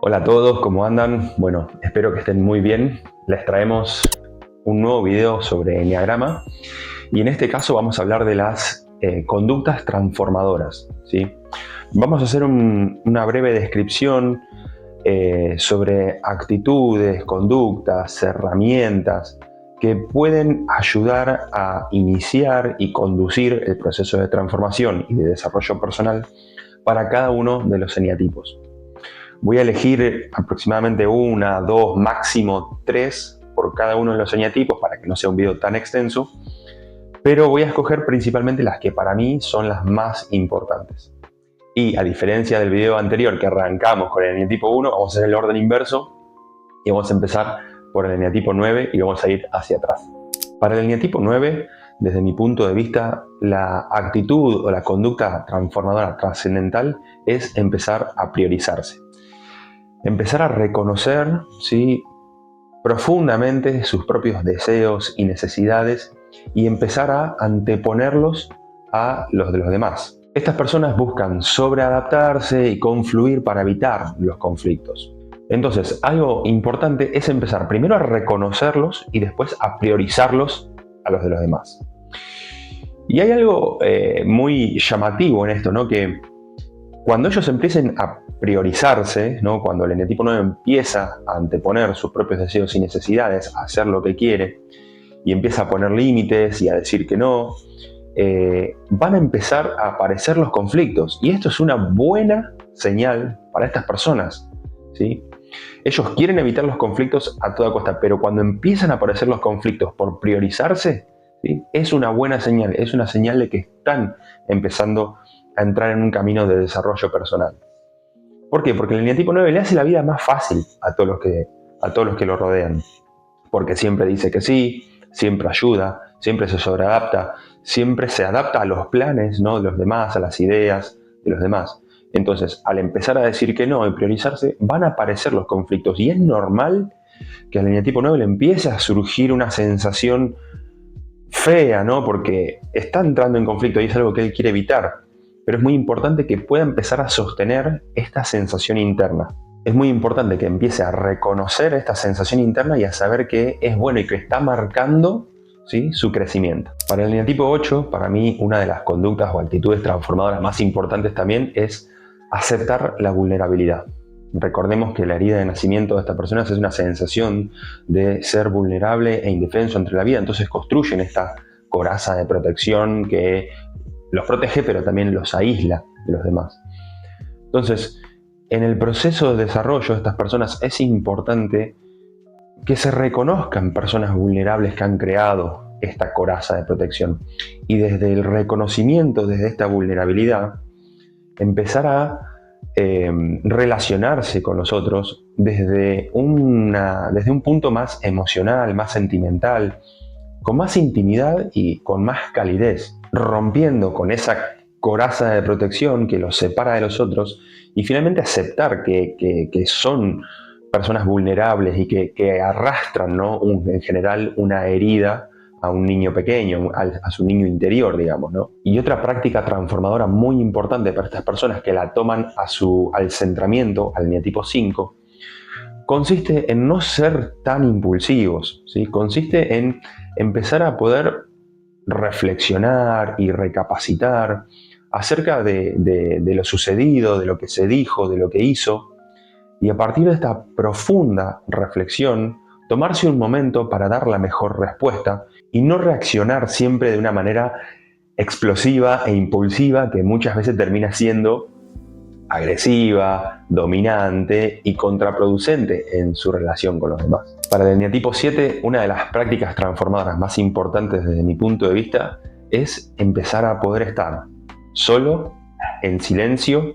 Hola a todos, ¿cómo andan? Bueno, espero que estén muy bien. Les traemos un nuevo video sobre Enneagrama y en este caso vamos a hablar de las conductas transformadoras, ¿sí? Vamos a hacer una breve descripción sobre actitudes, conductas, herramientas que pueden ayudar a iniciar y conducir el proceso de transformación y de desarrollo personal para cada uno de los eneatipos. Voy a elegir aproximadamente una, dos, máximo tres por cada uno de los eneatipos para que no sea un video tan extenso, pero voy a escoger principalmente las que para mí son las más importantes. Y a diferencia del video anterior que arrancamos con el eneatipo 1, vamos a hacer el orden inverso y vamos a empezar por el eneatipo 9 y vamos a ir hacia atrás. Para el eneatipo 9, desde mi punto de vista, la actitud o la conducta transformadora trascendental es empezar a priorizarse. Empezar a reconocer, ¿sí?, profundamente sus propios deseos y necesidades y empezar a anteponerlos a los de los demás. Estas personas buscan sobreadaptarse y confluir para evitar los conflictos. Entonces, algo importante es empezar primero a reconocerlos y después a priorizarlos a los de los demás. Y hay algo muy llamativo en esto, ¿no? Que cuando ellos empiecen a priorizarse, ¿no? Cuando el eneatipo 9 empieza a anteponer sus propios deseos y necesidades, a hacer lo que quiere, y empieza a poner límites y a decir que no, van a empezar a aparecer los conflictos. Y esto es una buena señal para estas personas, ¿sí? Ellos quieren evitar los conflictos a toda costa, pero cuando empiezan a aparecer los conflictos por priorizarse, ¿sí?, es una buena señal, es una señal de que están empezando a entrar en un camino de desarrollo personal. ¿Por qué? Porque el eneatipo 9 le hace la vida más fácil a todos los que lo rodean. Porque siempre dice que sí, siempre ayuda, siempre se sobreadapta, siempre se adapta a los planes, ¿no?, de los demás, a las ideas de los demás. Entonces, al empezar a decir que no y priorizarse, van a aparecer los conflictos. Y es normal que al eneatipo 9 le empiece a surgir una sensación fea, ¿no? Porque está entrando en conflicto y es algo que él quiere evitar. Pero es muy importante que pueda empezar a sostener esta sensación interna. Es muy importante que empiece a reconocer esta sensación interna y a saber que es bueno y que está marcando, ¿sí?, su crecimiento. Para el eneatipo 8, para mí, una de las conductas o actitudes transformadoras más importantes también es aceptar la vulnerabilidad. Recordemos que la herida de nacimiento de estas personas es una sensación de ser vulnerable e indefenso ante la vida. Entonces construyen esta coraza de protección que los protege, pero también los aísla de los demás. Entonces, en el proceso de desarrollo de estas personas es importante que se reconozcan personas vulnerables que han creado esta coraza de protección. Y desde el reconocimiento, desde esta vulnerabilidad, empezar a relacionarse con los otros desde un punto más emocional, más sentimental, con más intimidad y con más calidez, rompiendo con esa coraza de protección que los separa de los otros y finalmente aceptar que son personas vulnerables y que arrastran, ¿no?, en general una herida a un niño pequeño, a su niño interior, digamos, ¿no? Y otra práctica transformadora muy importante para estas personas que la toman al centramiento, al eneatipo 5, consiste en no ser tan impulsivos, ¿sí? Consiste en empezar a poder reflexionar y recapacitar acerca de lo sucedido, de lo que se dijo, de lo que hizo, y a partir de esta profunda reflexión, tomarse un momento para dar la mejor respuesta y no reaccionar siempre de una manera explosiva e impulsiva que muchas veces termina siendo agresiva, dominante y contraproducente en su relación con los demás. Para el eneatipo 7, una de las prácticas transformadoras más importantes desde mi punto de vista es empezar a poder estar solo, en silencio,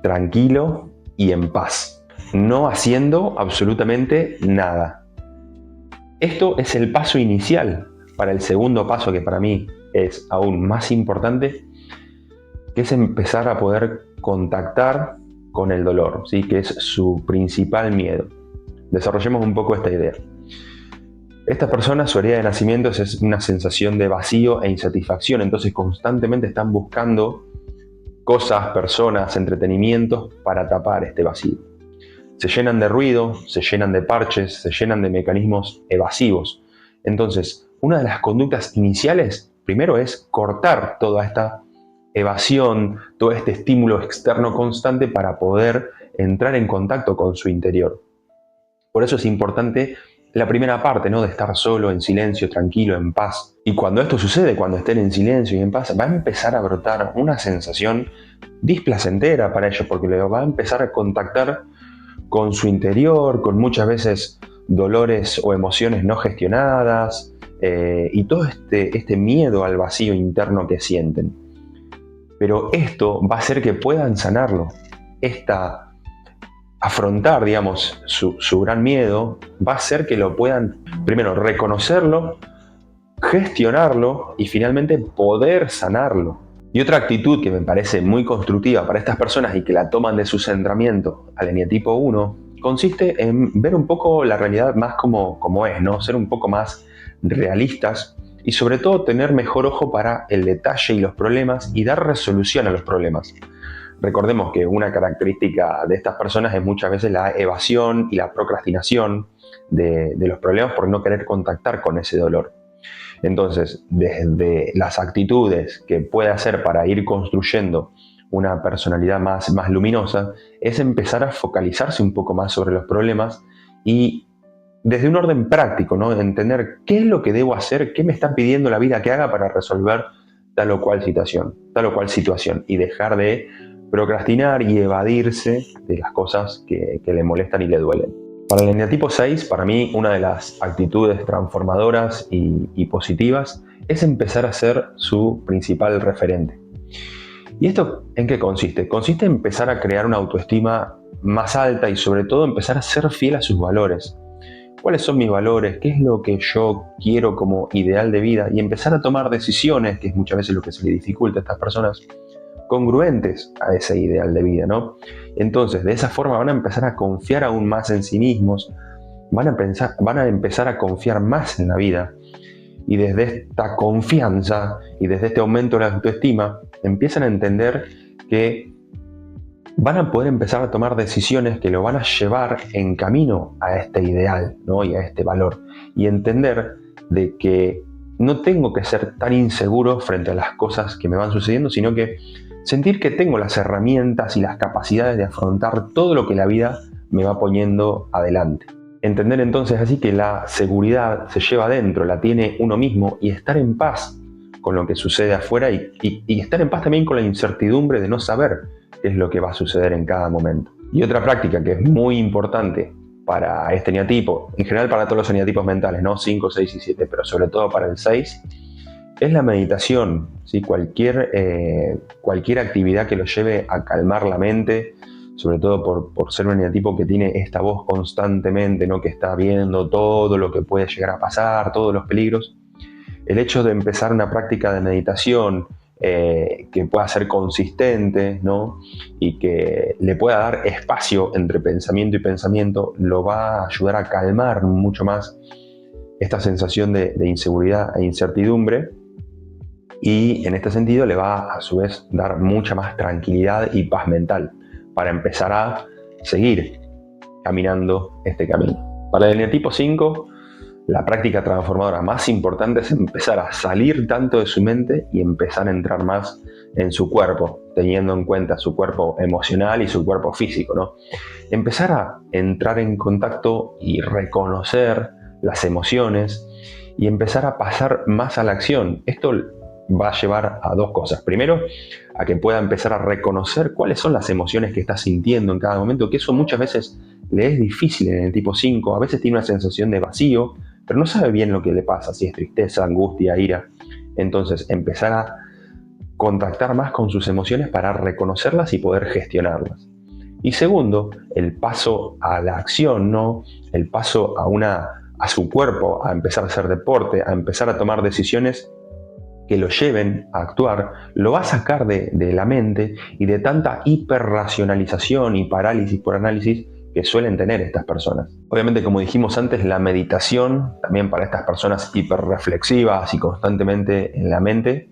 tranquilo y en paz, no haciendo absolutamente nada. Esto es el paso inicial para el segundo paso, que para mí es aún más importante, que es empezar a poder contactar con el dolor, ¿sí?, que es su principal miedo. Desarrollemos un poco esta idea. Estas personas, su herida de nacimiento es una sensación de vacío e insatisfacción, entonces constantemente están buscando cosas, personas, entretenimientos para tapar este vacío. se llenan de ruido, se llenan de parches, se llenan de mecanismos evasivos. Entonces, una de las conductas iniciales, primero, es cortar toda esta evasión, todo este estímulo externo constante para poder entrar en contacto con su interior. Por eso es importante la primera parte, ¿no? De estar solo, en silencio, tranquilo, en paz. Y cuando esto sucede, cuando estén en silencio y en paz, va a empezar a brotar una sensación displacentera para ellos, porque le va a empezar a contactar con su interior, con muchas veces dolores o emociones no gestionadas, y todo este miedo al vacío interno que sienten. Pero esto va a hacer que puedan sanarlo. Afrontar, digamos, su gran miedo va a hacer que lo puedan, primero, reconocerlo, gestionarlo y finalmente poder sanarlo. Y otra actitud que me parece muy constructiva para estas personas y que la toman de su centramiento al eneatipo 1 consiste en ver un poco la realidad más como es, ¿no? Ser un poco más realistas y sobre todo tener mejor ojo para el detalle y los problemas y dar resolución a los problemas. Recordemos que una característica de estas personas es muchas veces la evasión y la procrastinación de los problemas por no querer contactar con ese dolor. Entonces, desde las actitudes que puede hacer para ir construyendo una personalidad más luminosa, es empezar a focalizarse un poco más sobre los problemas y desde un orden práctico, ¿no? Entender qué es lo que debo hacer, qué me está pidiendo la vida que haga para resolver tal o cual situación y dejar de procrastinar y evadirse de las cosas que le molestan y le duelen. Para el eneatipo 6, para mí, una de las actitudes transformadoras y positivas es empezar a ser su principal referente. ¿Y esto en qué consiste? Consiste en empezar a crear una autoestima más alta y sobre todo empezar a ser fiel a sus valores. ¿Cuáles son mis valores? ¿Qué es lo que yo quiero como ideal de vida? Y empezar a tomar decisiones, que es muchas veces lo que se le dificulta a estas personas, congruentes a ese ideal de vida, ¿no? Entonces, de esa forma van a empezar a confiar aún más en sí mismos, van a empezar a confiar más en la vida, y desde esta confianza y desde este aumento de la autoestima, empiezan a entender que van a poder empezar a tomar decisiones que lo van a llevar en camino a este ideal, ¿no? Y a este valor, y entender de que no tengo que ser tan inseguro frente a las cosas que me van sucediendo, sino que sentir que tengo las herramientas y las capacidades de afrontar todo lo que la vida me va poniendo adelante. Entender entonces así que la seguridad se lleva adentro, la tiene uno mismo, y estar en paz con lo que sucede afuera y estar en paz también con la incertidumbre de no saber qué es lo que va a suceder en cada momento. Y otra práctica que es muy importante para este eneatipo, en general para todos los eneatipos mentales, ¿no? 5, 6 y 7, pero sobre todo para el 6, es la meditación, ¿sí? Cualquier actividad que lo lleve a calmar la mente, sobre todo por ser un eneatipo que tiene esta voz constantemente, ¿no? Que está viendo todo lo que puede llegar a pasar, todos los peligros. El hecho de empezar una práctica de meditación que pueda ser consistente, ¿no? Y que le pueda dar espacio entre pensamiento y pensamiento, lo va a ayudar a calmar mucho más esta sensación de inseguridad e incertidumbre, y en este sentido le va a su vez dar mucha más tranquilidad y paz mental para empezar a seguir caminando este camino. Para el eneatipo 5, la práctica transformadora más importante es empezar a salir tanto de su mente y empezar a entrar más en su cuerpo, teniendo en cuenta su cuerpo emocional y su cuerpo físico, ¿no? Empezar a entrar en contacto y reconocer las emociones y empezar a pasar más a la acción. Esto va a llevar a dos cosas. Primero, a que pueda empezar a reconocer cuáles son las emociones que está sintiendo en cada momento, que eso muchas veces le es difícil en el tipo 5. A veces tiene una sensación de vacío, pero no sabe bien lo que le pasa, si es tristeza, angustia, ira. Entonces, empezar a contactar más con sus emociones para reconocerlas y poder gestionarlas. Y segundo, el paso a la acción, ¿no? El paso a su cuerpo, a empezar a hacer deporte, a empezar a tomar decisiones que lo lleven a actuar, lo va a sacar de la mente y de tanta hiperracionalización y parálisis por análisis que suelen tener estas personas. Obviamente, como dijimos antes, la meditación, también para estas personas hiperreflexivas y constantemente en la mente,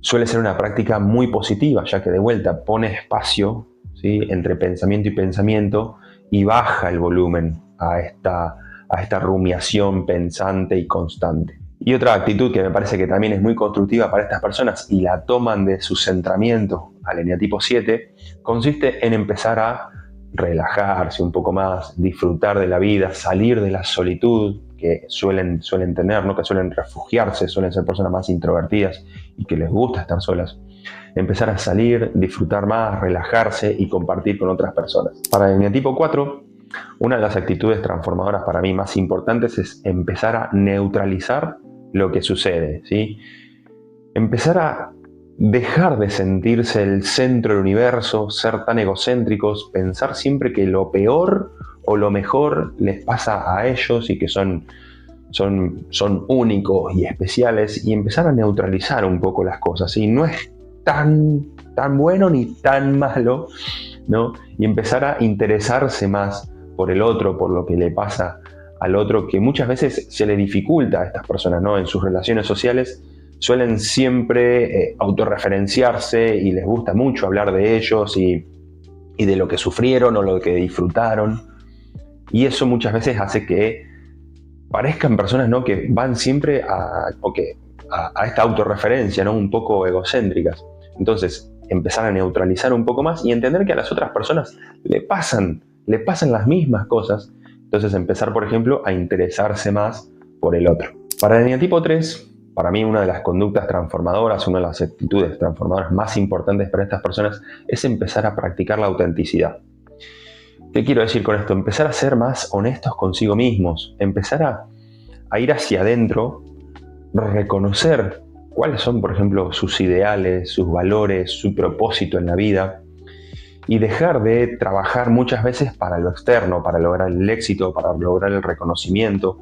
suele ser una práctica muy positiva, ya que de vuelta pone espacio, ¿sí?, entre pensamiento y pensamiento, y baja el volumen a esta rumiación pensante y constante. Y otra actitud que me parece que también es muy constructiva para estas personas y la toman de su centramiento al eneatipo 7, consiste en empezar a relajarse un poco más, disfrutar de la vida, salir de la solitud que suelen tener, ¿no? Que suelen refugiarse, suelen ser personas más introvertidas y que les gusta estar solas. Empezar a salir, disfrutar más, relajarse y compartir con otras personas. Para el eneatipo 4, una de las actitudes transformadoras para mí más importantes es empezar a neutralizar lo que sucede, ¿sí? Empezar a dejar de sentirse el centro del universo, ser tan egocéntricos, pensar siempre que lo peor o lo mejor les pasa a ellos y que son únicos y especiales, y empezar a neutralizar un poco las cosas, ¿sí? No es tan bueno ni tan malo, ¿no? Y empezar a interesarse más por el otro, por lo que le pasa al otro, que muchas veces se le dificulta a estas personas, ¿no? En sus relaciones sociales suelen siempre autorreferenciarse y les gusta mucho hablar de ellos y de lo que sufrieron o lo que disfrutaron. Y eso muchas veces hace que parezcan personas, ¿no? Que van siempre a esta autorreferencia, ¿no? Un poco egocéntricas. Entonces, empezar a neutralizar un poco más y entender que a las otras personas le pasan las mismas cosas. Entonces, empezar, por ejemplo, a interesarse más por el otro. Para el eneatipo 3, para mí una de las conductas transformadoras, una de las actitudes transformadoras más importantes para estas personas es empezar a practicar la autenticidad. ¿Qué quiero decir con esto? Empezar a ser más honestos consigo mismos, empezar a ir hacia adentro, reconocer cuáles son, por ejemplo, sus ideales, sus valores, su propósito en la vida, y dejar de trabajar muchas veces para lo externo, para lograr el éxito, para lograr el reconocimiento.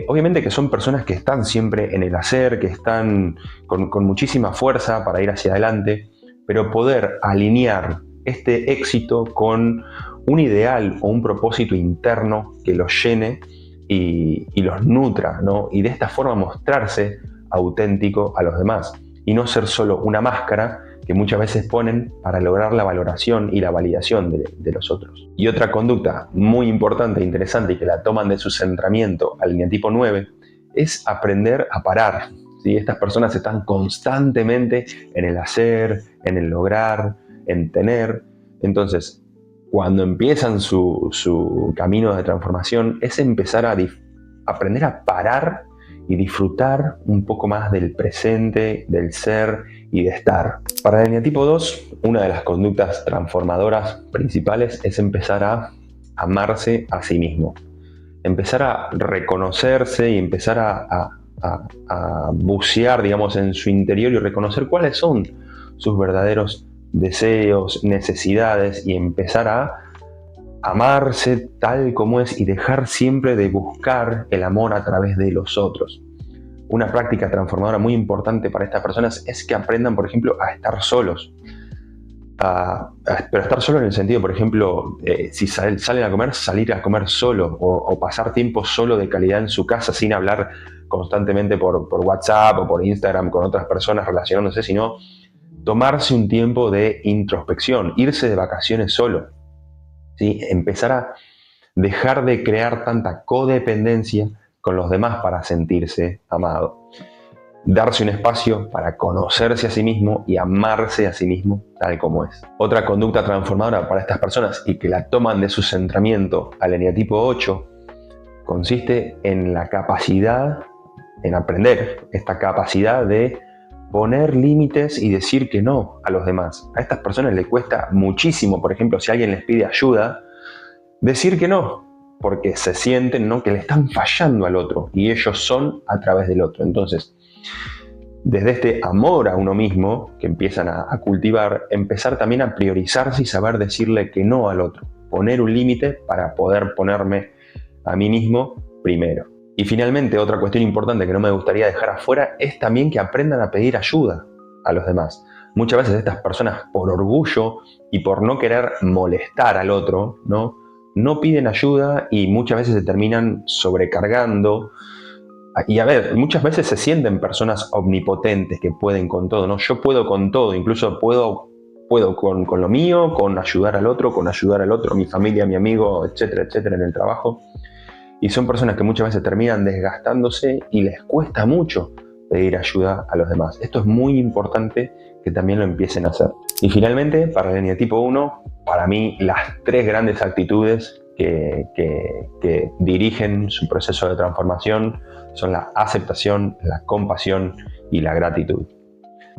Obviamente que son personas que están siempre en el hacer, que están con muchísima fuerza para ir hacia adelante, pero poder alinear este éxito con un ideal o un propósito interno que los llene y los nutra, ¿no? Y de esta forma mostrarse auténtico a los demás y no ser solo una máscara que muchas veces ponen para lograr la valoración y la validación de los otros. Y otra conducta muy importante e interesante y que la toman de su centramiento al eneatipo 9 es aprender a parar, ¿sí? Estas personas están constantemente en el hacer, en el lograr, en tener. Entonces, cuando empiezan su camino de transformación es empezar a aprender a parar y disfrutar un poco más del presente, del ser y de estar. Para el eneatipo 2, una de las conductas transformadoras principales es empezar a amarse a sí mismo. Empezar a reconocerse y empezar a bucear, digamos, en su interior y reconocer cuáles son sus verdaderos deseos, necesidades, y empezar a amarse tal como es y dejar siempre de buscar el amor a través de los otros. Una práctica transformadora muy importante para estas personas es que aprendan, por ejemplo, a estar solos. Pero estar solo en el sentido, por ejemplo, si salen a comer, salir a comer solo o pasar tiempo solo de calidad en su casa sin hablar constantemente por WhatsApp o por Instagram con otras personas relacionándose, sino tomarse un tiempo de introspección, irse de vacaciones solo, ¿sí? Empezar a dejar de crear tanta codependencia con los demás para sentirse amado. Darse un espacio para conocerse a sí mismo y amarse a sí mismo tal como es. Otra conducta transformadora para estas personas y que la toman de su centramiento al eneatipo 8 consiste en la capacidad, en aprender esta capacidad de poner límites y decir que no a los demás. A estas personas les cuesta muchísimo, por ejemplo, si alguien les pide ayuda, decir que no, porque se sienten, ¿no?, que le están fallando al otro y ellos son a través del otro. Entonces, desde este amor a uno mismo que empiezan a cultivar, empezar también a priorizarse y saber decirle que no al otro, poner un límite para poder ponerme a mí mismo primero. Y finalmente, otra cuestión importante que no me gustaría dejar afuera es también que aprendan a pedir ayuda a los demás. Muchas veces estas personas, por orgullo y por no querer molestar al otro, no piden ayuda y muchas veces se terminan sobrecargando. Y a ver, muchas veces se sienten personas omnipotentes que pueden con todo, ¿no? Yo puedo con todo, incluso puedo puedo con lo mío, con ayudar al otro, mi familia, mi amigo, etcétera, etcétera, en el trabajo. Y son personas que muchas veces terminan desgastándose y les cuesta mucho pedir ayuda a los demás. Esto es muy importante que también lo empiecen a hacer. Y finalmente, para el eneatipo 1, para mí las 3 grandes actitudes que dirigen su proceso de transformación son la aceptación, la compasión y la gratitud.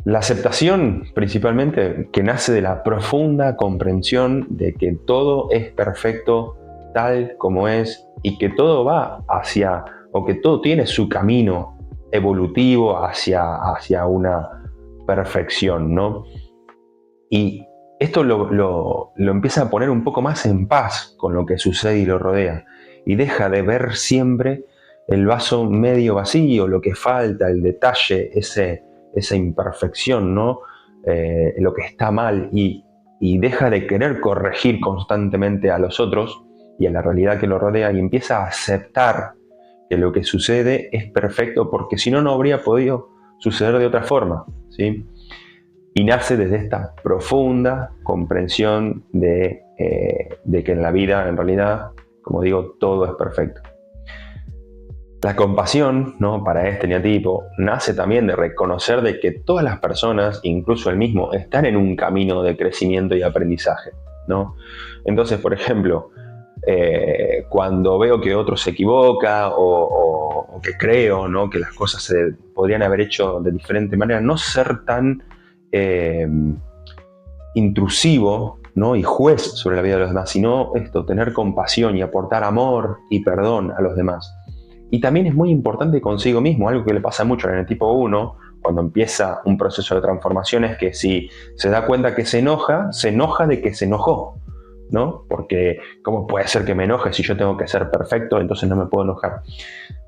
La aceptación, principalmente, que nace de la profunda comprensión de que todo es perfecto tal como es y que todo va hacia, o que todo tiene su camino evolutivo hacia una perfección, ¿no? Y esto lo empieza a poner un poco más en paz con lo que sucede y lo rodea, y deja de ver siempre el vaso medio vacío, lo que falta, el detalle, esa imperfección, ¿no? Lo que está mal, y deja de querer corregir constantemente a los otros y a la realidad que lo rodea, y empieza a aceptar que lo que sucede es perfecto, porque si no, no habría podido suceder de otra forma, ¿sí? Y nace desde esta profunda comprensión de que en la vida, en realidad, como digo, todo es perfecto. La compasión, ¿no?, para este eneatipo, nace también de reconocer de que todas las personas, incluso él mismo, están en un camino de crecimiento y aprendizaje, ¿no? Entonces, por ejemplo, cuando veo que otro se equivoca o que creo, ¿no?, que las cosas se podrían haber hecho de diferente manera, no ser tan intrusivo, ¿no?, y juez sobre la vida de los demás, sino tener compasión y aportar amor y perdón a los demás. Y también es muy importante consigo mismo, algo que le pasa mucho en el tipo 1, cuando empieza un proceso de transformación, es que si se da cuenta que se enoja de que se enojó, ¿no? Porque ¿cómo puede ser que me enoje si yo tengo que ser perfecto? Entonces no me puedo enojar.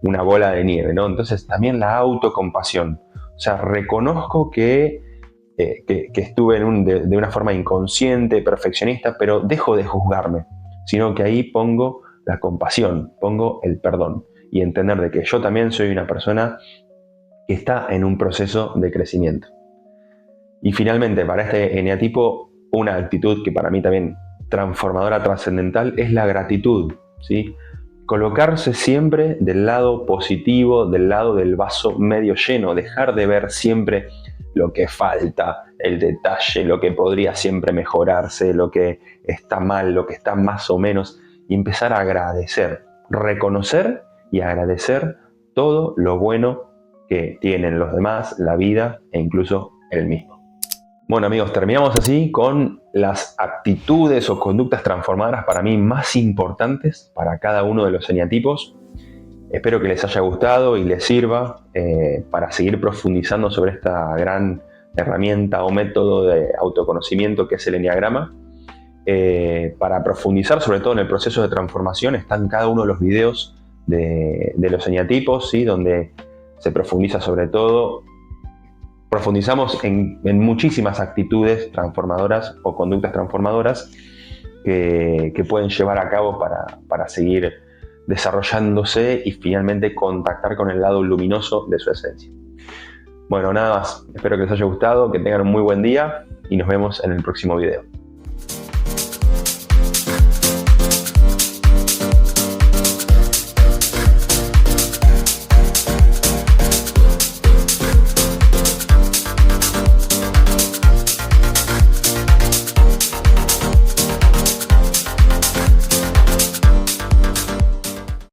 Una bola de nieve, ¿no? Entonces también la autocompasión. O sea, reconozco que estuve de una forma inconsciente, perfeccionista, pero dejo de juzgarme, sino que ahí pongo la compasión, pongo el perdón, y entender de que yo también soy una persona que está en un proceso de crecimiento. Y finalmente, para este eneatipo, una actitud que para mí también transformadora, trascendental, es la gratitud, ¿sí? Colocarse siempre del lado positivo, del lado del vaso medio lleno, dejar de ver siempre lo que falta, el detalle, lo que podría siempre mejorarse, lo que está mal, lo que está más o menos, y empezar a agradecer, reconocer y agradecer todo lo bueno que tienen los demás, la vida e incluso él mismo. Bueno, amigos, terminamos así con las actitudes o conductas transformadoras para mí más importantes para cada uno de los eneatipos. Espero que les haya gustado y les sirva para seguir profundizando sobre esta gran herramienta o método de autoconocimiento que es el eneagrama. Para profundizar sobre todo en el proceso de transformación están cada uno de los videos de los eneatipos, ¿sí?, donde se profundiza sobre todo. Profundizamos en muchísimas actitudes transformadoras o conductas transformadoras que pueden llevar a cabo para seguir desarrollándose y finalmente contactar con el lado luminoso de su esencia. Bueno, nada más. Espero que les haya gustado, que tengan un muy buen día y nos vemos en el próximo video.